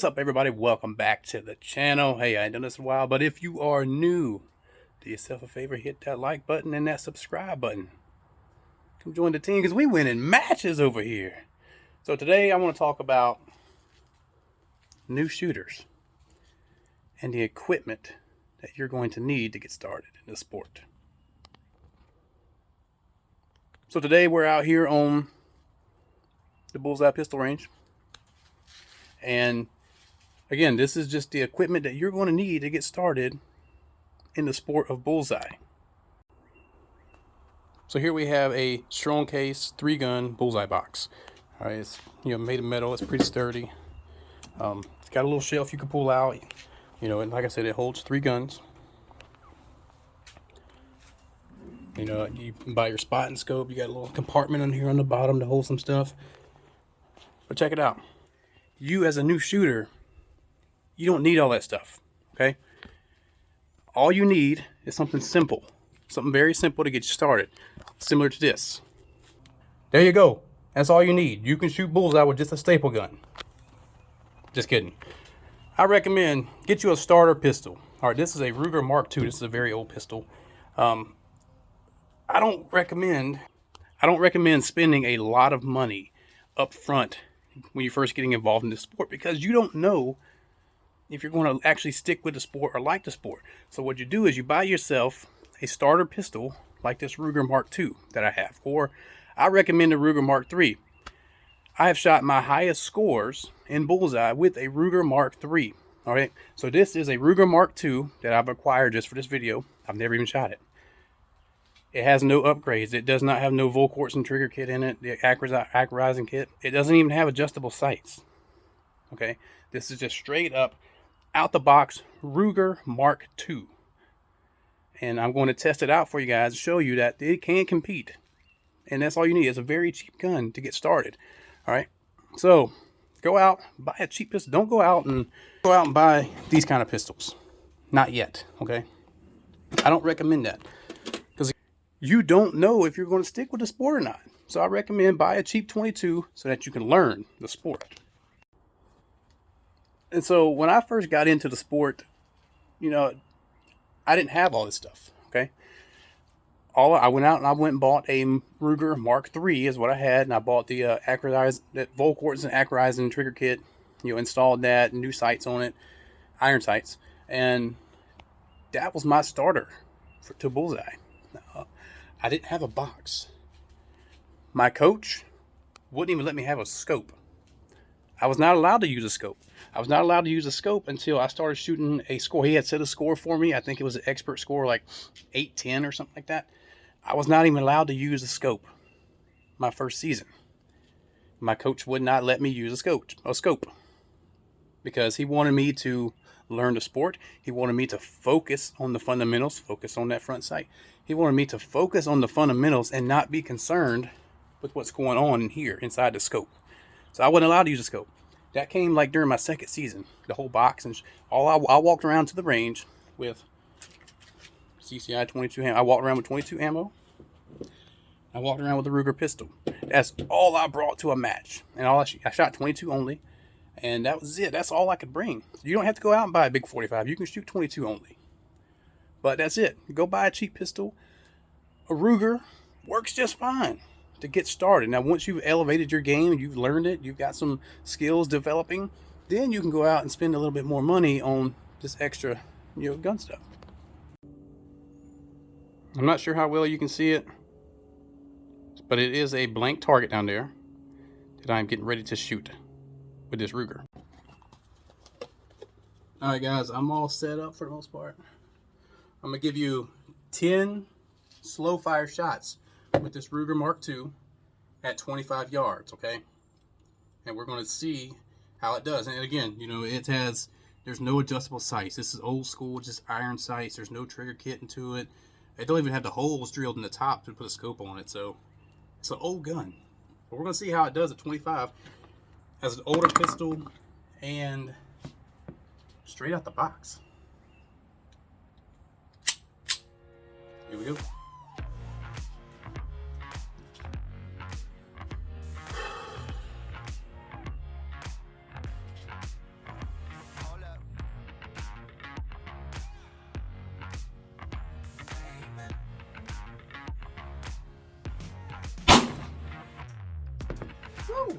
What's up, everybody? Welcome back to the channel. Hey, I ain't done this in a while, but if you are new, do yourself a favor, hit that like button and that subscribe button. Come join the team because we winning matches over here. So today I want to talk about new shooters and the equipment that you're going to need to get started in the sport. So today we're out here on the Bullseye Pistol range. And again, this is just the equipment that you're going to need to get started in the sport of bullseye. So here we have a strong case 3-gun bullseye box. All right, it's made of metal. It's pretty sturdy. It's got a little shelf you can pull out. And like I said, it holds 3 guns. You buy your spotting scope. You got a little compartment on here on the bottom to hold some stuff. But check it out. You as a new shooter, you don't need all that stuff, okay? All you need is something simple, something very simple to get you started, similar to this. There you go. That's all you need. You can shoot bullseye with just a staple gun. Just kidding. I recommend get you a starter pistol. All right, this is a Ruger Mark II. This is a very old pistol. I don't recommend spending a lot of money up front when you're first getting involved in this sport, because you don't know if you're going to actually stick with the sport or like the sport. So what you do is you buy yourself a starter pistol like this Ruger Mark II that I have, or I recommend the Ruger Mark III. I have shot my highest scores in bullseye with a Ruger Mark III. All right, so this is a Ruger Mark II that I've acquired just for this video. I've never even shot it. It has no upgrades. It does not have no Volquartsen and trigger kit in it, the accurizing kit. It doesn't even have adjustable sights. Okay, this is just straight up, out the box, Ruger Mark II. And I'm going to test it out for you guys to show you that it can compete. And that's all you need. It's a very cheap gun to get started. All right, so go out, buy a cheap pistol. Don't go out and buy these kind of pistols. Not yet, okay? I don't recommend that, because you don't know if you're going to stick with the sport or not. So I recommend buy a cheap 22 so that you can learn the sport. And so when I first got into the sport, I didn't have all this stuff, okay? I went out and bought a Ruger Mark III is what I had, and I bought the Volquartsen accurizing trigger kit, installed that, new sights on it, iron sights, and that was my starter to bullseye. I didn't have a box. My coach wouldn't even let me have a scope. I was not allowed to use a scope. I was not allowed to use a scope until I started shooting a score. He had set a score for me. I think it was an expert score, like 810 or something like that. I was not even allowed to use a scope my first season. My coach would not let me use a scope because he wanted me to learn the sport. He wanted me to focus on the fundamentals, focus on that front sight. He wanted me to focus on the fundamentals and not be concerned with what's going on in here inside the scope. So I wasn't allowed to use a scope. That came like during my second season, the whole box, and I walked around to the range with CCI 22 ammo. I walked around with 22 ammo. I walked around with a Ruger pistol. That's all I brought to a match, and I shot 22 only, and that was it. That's all I could bring. You don't have to go out and buy a big 45. You can shoot 22 only. But that's it. Go buy a cheap pistol. A Ruger works just fine to get started. Now, once you've elevated your game and you've learned it, you've got some skills developing, then you can go out and spend a little bit more money on this extra, gun stuff. I'm not sure how well you can see it, but it is a blank target down there that I'm getting ready to shoot with this Ruger. All right, guys, I'm all set up for the most part. I'm gonna give you 10 slow fire shots with this Ruger Mark II at 25 yards, okay? And we're gonna see how it does. And again, there's no adjustable sights. This is old school, just iron sights. There's no trigger kit into it. They don't even have the holes drilled in the top to put a scope on it. So it's an old gun. But we're gonna see how it does at 25 as an older pistol and straight out the box. Here we go. Woo!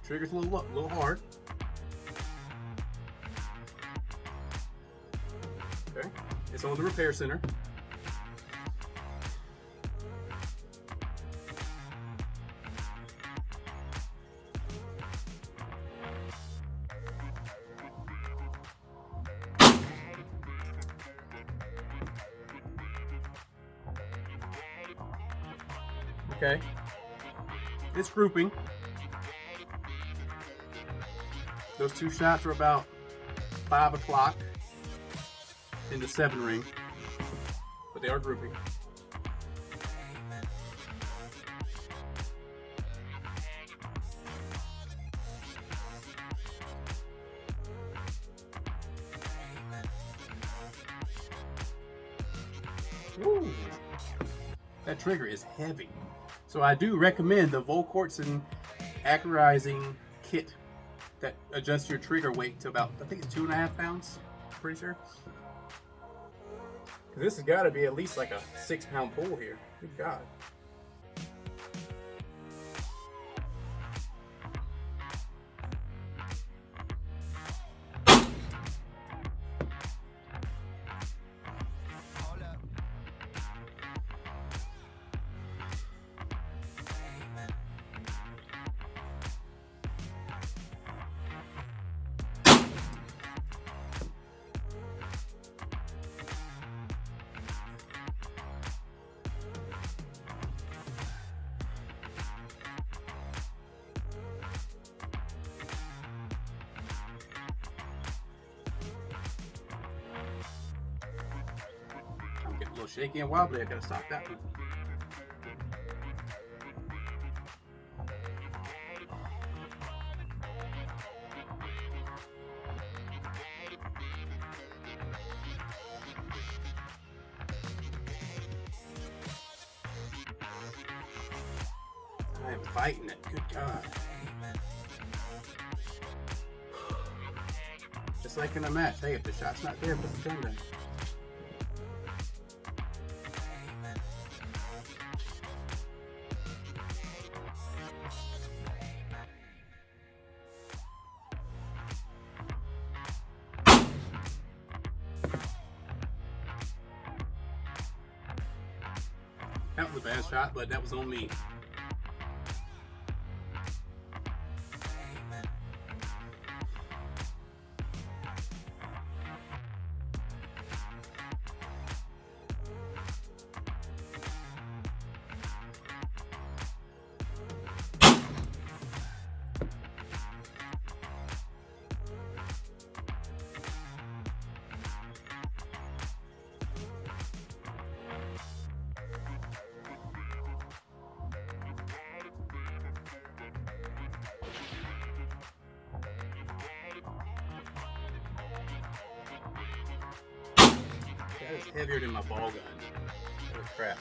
Trigger's a little hard. Okay, it's on the repair center. Okay, it's grouping. Those two shots are about 5 o'clock in the 7 ring, but they are grouping. Woo. That trigger is heavy. So I do recommend the Volquartz and accurizing kit that adjusts your trigger weight to about, I think it's 2.5 pounds, pretty sure. This has got to be at least like a 6-pound pull here. Good God. I'm getting a little shaky and wobbly. I gotta stop that one. I am fighting it. Good God. Just like in a match. Hey, if the shot's not there, put the gun down. That was a bad shot, but that was on me. That is heavier than my ball gun. Holy crap.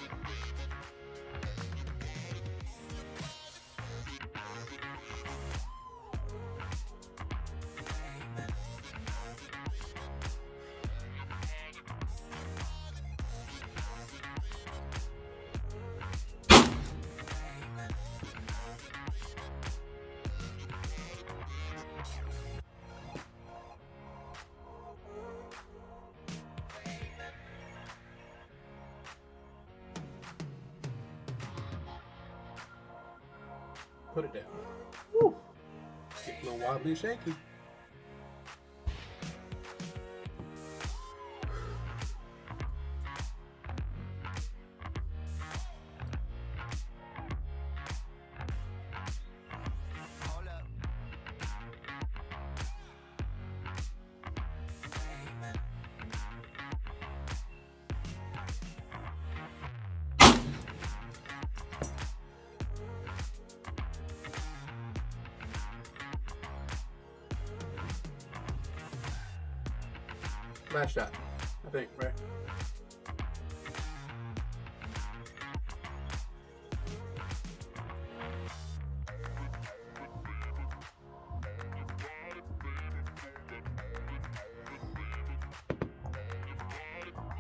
Put it down. Woo. Get a little wobbly and shaky. Last shot, I think, right?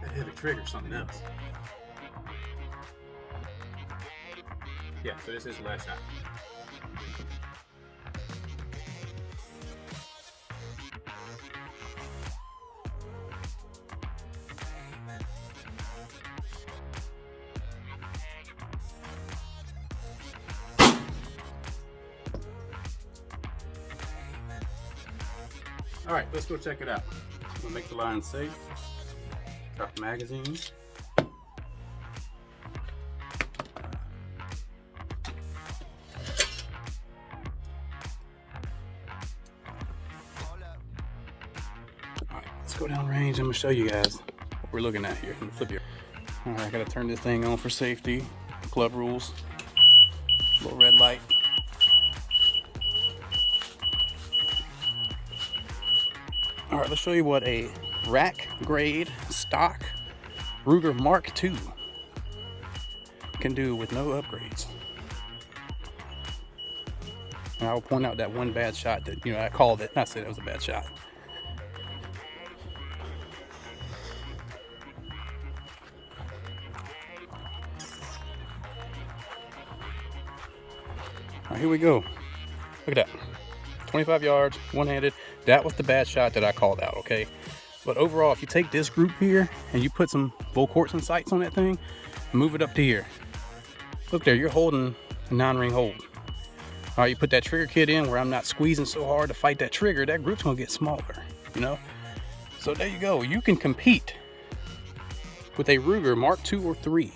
That heavy trigger, something else. Yeah, so this is the last shot. All right, let's go check it out. We'll make the line safe. Drop the magazine. Let's go downrange. I'm gonna show you guys what we're looking at here. Let me flip here. All right, I gotta turn this thing on for safety. Club rules. Little red light. All right, let's show you what a rack grade stock Ruger Mark II can do with no upgrades. And I will point out that one bad shot that, I called it. I said it was a bad shot. All right, here we go. Look at that. 25 yards, one-handed. That was the bad shot that I called out, okay? But overall, if you take this group here and you put some Volquartsen sights on that thing, move it up to here. Look there, you're holding a 9-ring hold. All right, you put that trigger kit in where I'm not squeezing so hard to fight that trigger, that group's gonna get smaller, So there you go. You can compete with a Ruger Mark II or III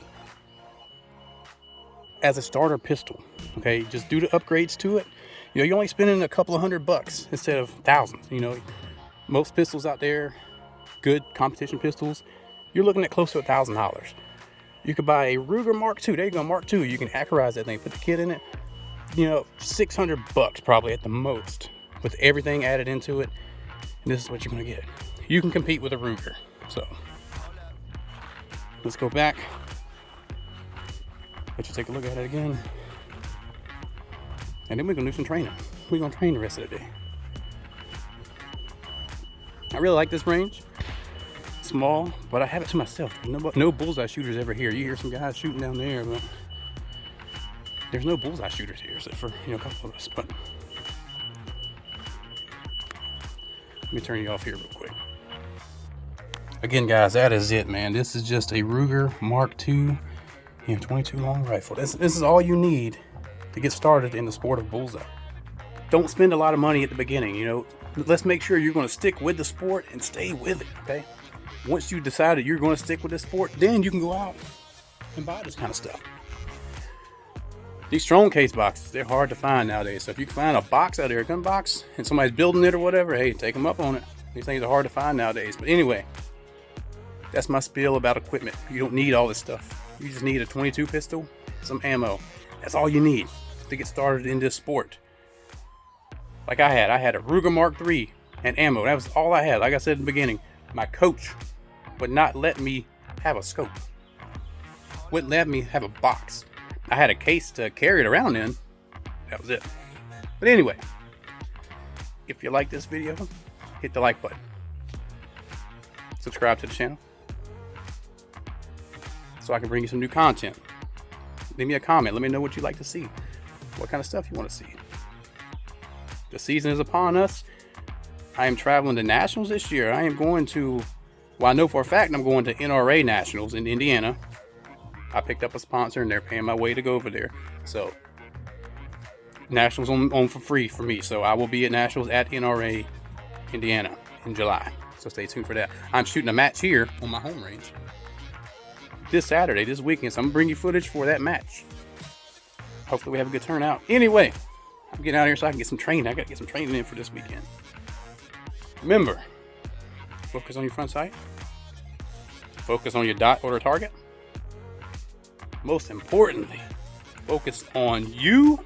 as a starter pistol, okay? Just do the upgrades to it. You're only spending a couple of $100 instead of thousands. Most pistols out there, good competition pistols, you're looking at close to $1,000. You could buy a Ruger Mark II. There you go, Mark II. You can accurize that thing, put the kit in it. $600 probably at the most, with everything added into it. And this is what you're gonna get. You can compete with a Ruger. So let's go back. Let you take a look at it again. And then we're gonna do some training. We're gonna train the rest of the day. I really like this range. Small, but I have it to myself. No bullseye shooters ever here. You hear some guys shooting down there, but there's no bullseye shooters here, except for a couple of us. But let me turn you off here real quick. Again, guys, that is it, man. This is just a Ruger Mark II 22 long rifle. This is all you need to get started in the sport of bullseye. Don't spend a lot of money at the beginning. Let's make sure you're going to stick with the sport and stay with it, okay? Once you decided you're going to stick with this sport, then you can go out and buy this kind of stuff. These strong case boxes, they're hard to find nowadays. So if you can find a box out there, a gun box, and somebody's building it or whatever, hey, take them up on it. These things are hard to find nowadays. But anyway, that's my spiel about equipment. You don't need all this stuff. You just need a 22 pistol, some ammo. That's all you need to get started in this sport. Like I had a Ruger Mark III and ammo. That was all I had. Like I said in the beginning, my coach would not let me have a scope. Wouldn't let me have a box. I had a case to carry it around in. That was it. But anyway, if you like this video, hit the like button. Subscribe to the channel so I can bring you some new content. Leave me a comment. Let me know what you'd like to see. What kind of stuff you want to see. The season is upon us. I am traveling to nationals this year. I am going to, well, I know for a fact I'm going to NRA nationals in Indiana. I picked up a sponsor and they're paying my way to go over there. So nationals on for free for me. So I will be at nationals at NRA Indiana in July. So stay tuned for that. I'm shooting a match here on my home range this Saturday, this weekend. So I'm gonna bring you footage for that match. Hopefully we have a good turnout. Anyway, I'm getting out here so I can get some training. I gotta get some training in for this weekend. Remember, focus on your front sight. Focus on your dot or target. Most importantly, focus on you.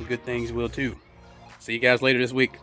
Good things will too. See you guys later this week.